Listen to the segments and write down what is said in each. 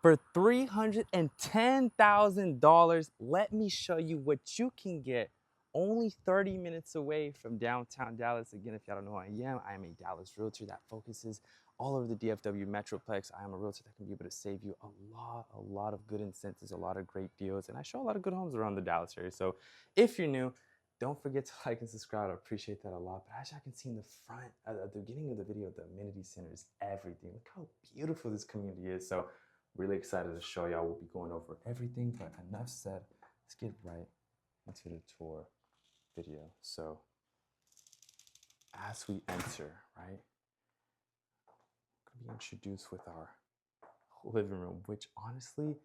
For $310,000, let me show you what you can get only 30 minutes away from downtown Dallas. Again, if y'all don't know who I am a Dallas realtor that focuses all over the DFW Metroplex. I am a realtor that can be able to save you a lot of good incentives, a lot of great deals, and I show a lot of good homes around the Dallas area. So if you're new, don't forget to like and subscribe. I appreciate that a lot. But as y'all can see in the front, at the beginning of the video, the amenity center is everything. Look how beautiful this community is. So really excited to show y'all. We'll be going over everything, but enough said. Let's get right into the tour video. So as we enter, right, we're gonna be introduced with our living room, which honestly,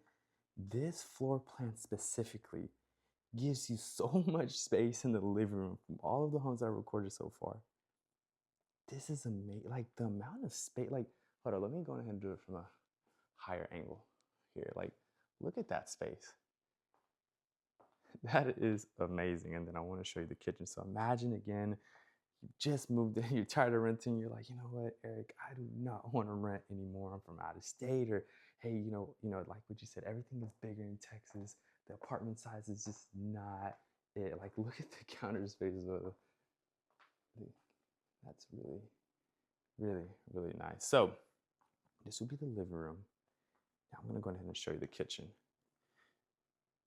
this floor plan specifically gives you so much space in the living room from all of the homes I've recorded so far. This is amazing. Like the amount of space, like, hold on, let me go ahead and do it from a higher angle here. Like, look at that space. That is amazing. And then I want to show you the kitchen. So imagine again, you just moved in, you're tired of renting. You're like, you know what, Eric, I do not want to rent anymore. I'm from out of state. Or hey, like what you said, everything is bigger in Texas. The apartment size is just not it. Like, look at the counter space. That's really nice. So this will be the living room. Now I'm gonna go ahead and show you the kitchen.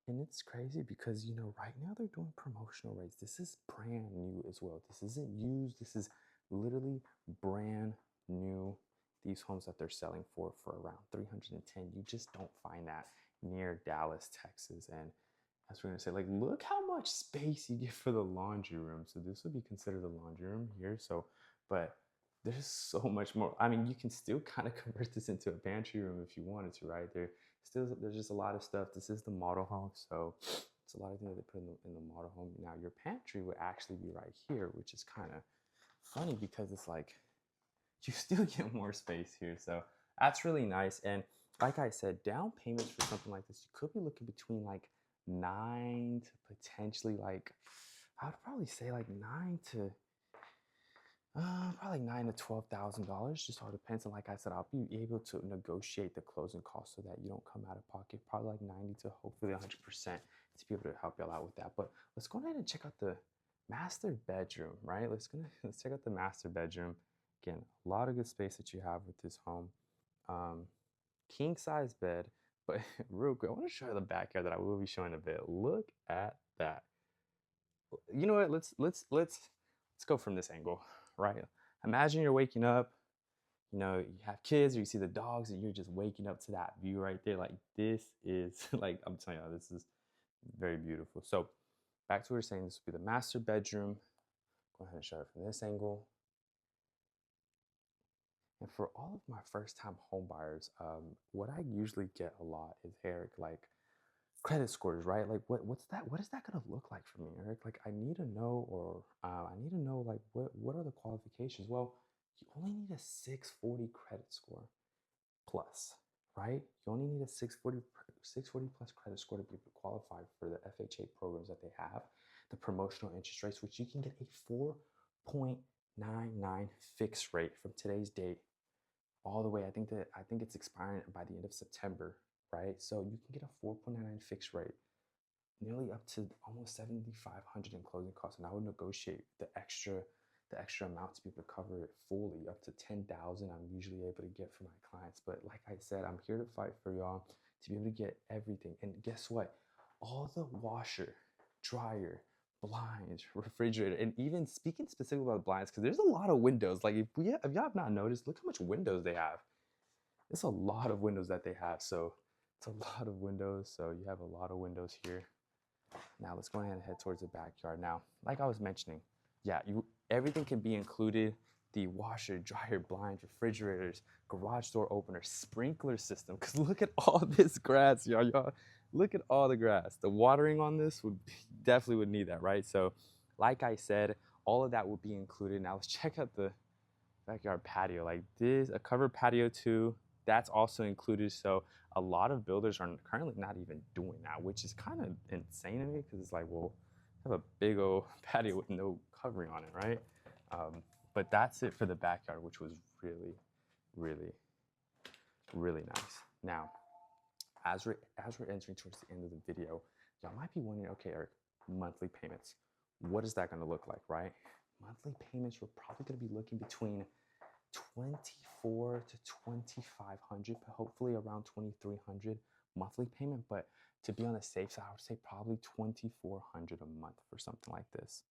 And it's crazy because, right now they're doing promotional rates. This is brand new as well. This isn't used. This is literally brand new. These homes that they're selling for around 310. You just don't find that near Dallas, Texas. And as we're gonna say, like, look how much space you get for the laundry room. So this would be considered the laundry room here. So, but there's so much more. I mean, you can still kind of convert this into a pantry room if you wanted to, right? There's just a lot of stuff. This is the model home, so it's a lot of things that they put in the model home. Now your pantry would actually be right here, which is kind of funny because it's like you still get more space here. So that's really nice. And like I said, down payments for something like this, you could be looking between like 9 to potentially like, I would probably say like probably $9,000 to $12,000. Just all depends. And like I said, I'll be able to negotiate the closing costs so that you don't come out of pocket. Probably like 90 to hopefully 100% to be able to help y'all out with that. But let's go ahead and check out the master bedroom, right? Let's check out the master bedroom. Again, a lot of good space that you have with this home. King size bed. But real quick, I want to show you the backyard that I will be showing a bit. Look at that. You know what? Let's go from this angle, right? Imagine you're waking up, you have kids or you see the dogs and you're just waking up to that view right there. Like this is like, I'm telling you, this is very beautiful. So back to what we were saying, this would be the master bedroom. Go ahead and show it from this angle. And for all of my first time home buyers, what I usually get a lot is, Eric, like, credit scores, right? Like what's that? What is that gonna look like for me, Eric? Like I need to know, or I need to know, like what are the qualifications? Well, you only need a 640 credit score plus, right? You only need a 640 plus credit score to be qualified for the FHA programs that they have, the promotional interest rates, which you can get a 4.99 fixed rate from today's date all the way. I think it's expiring by the end of September, right? So you can get a 4.99 fixed rate, nearly up to almost 7,500 in closing costs, and I would negotiate the extra amount to be able to cover it fully, up to 10,000. I'm usually able to get for my clients, but like I said, I'm here to fight for y'all to be able to get everything. And guess what? All the washer, dryer, blinds, refrigerator, and even speaking specifically about blinds, because there's a lot of windows. Like if y'all have not noticed, look how much windows they have. It's a lot of windows that they have. So it's a lot of windows. So you have a lot of windows here. Now let's go ahead and head towards the backyard. Now, like I was mentioning, yeah, everything can be included. The washer, dryer, blinds, refrigerators, garage door opener, sprinkler system. Because look at all this grass, y'all. Look at all the grass. The watering on this definitely would need that, right? So like I said, all of that would be included. Now let's check out the backyard patio. Like this, a covered patio too, that's also included. So a lot of builders are currently not even doing that, which is kind of insane to me because it's like, well, I have a big old patio with no covering on it, right? But that's it for the backyard, which was really, really, really nice. Now, as we're entering towards the end of the video, y'all might be wondering, okay, Eric, monthly payments, what is that going to look like, right? Monthly payments, we're probably going to be looking between 24 to 2500, but hopefully around 2300 monthly payment. But to be on the safe side, I would say probably 2400 a month for something like this.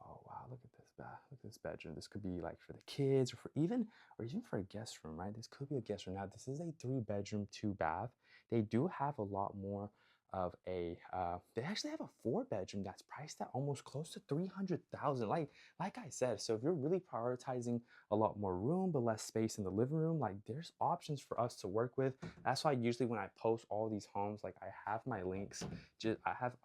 Oh wow, look at this look at this bedroom. This could be like for the kids or even for a guest room, right? This could be a guest room. Now this is a 3-bedroom, 2-bath. They do have a lot more of a they actually have a 4-bedroom that's priced at almost close to 300,000. Like I said, so if you're really prioritizing a lot more room but less space in the living room, like there's options for us to work with. That's why usually when I post all these homes, like I have my links. I have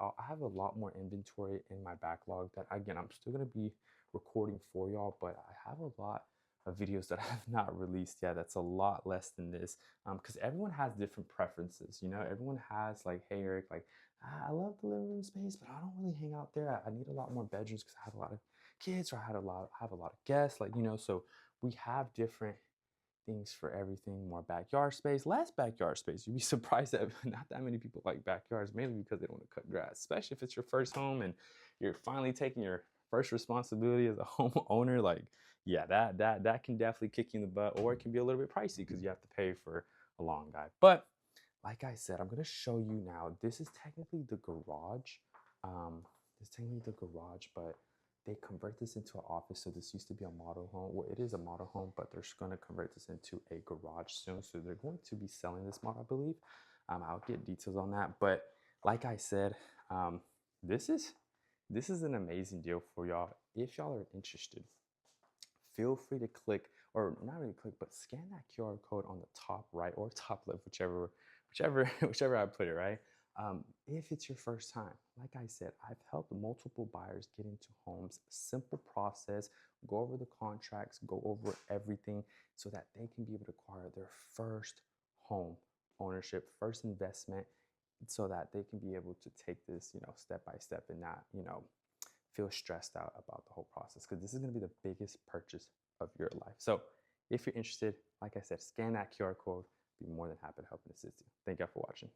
a lot more inventory in my backlog that, again, I'm still going to be recording for y'all, but I have a lot of videos that I have not released yet. That's a lot less than this, because everyone has different preferences. You know, everyone has like, hey Eric, like I love the living room space, but I don't really hang out there. I need a lot more bedrooms because I have a lot of kids, or I have a lot of guests, like, you know. So we have different things for everything. More backyard space, less backyard space. You'd be surprised that not that many people like backyards, mainly because they don't want to cut grass, especially if it's your first home and you're finally taking your first responsibility as a homeowner. Like, yeah, that can definitely kick you in the butt, or it can be a little bit pricey because you have to pay for a lawn guy. But like I said, I'm gonna show you now. This is technically the garage. This is technically the garage, but they convert this into an office. So this used to be a model home. Well, it is a model home, but they're going to convert this into a garage soon. So they're going to be selling this model, I believe. I'll get details on that. But like I said, this is an amazing deal for y'all. If y'all are interested, feel free to click, or not really click, but scan that QR code on the top right or top left, whichever I put it, right? If it's your first time, like I said, I've helped multiple buyers get into homes. Simple process, go over the contracts, go over everything so that they can be able to acquire their first home ownership, first investment, so that they can be able to take this, you know, step by step and not, you know, feel stressed out about the whole process, because this is going to be the biggest purchase of your life. So if you're interested, like I said, scan that QR code. Be more than happy to help and assist you. Thank you for watching.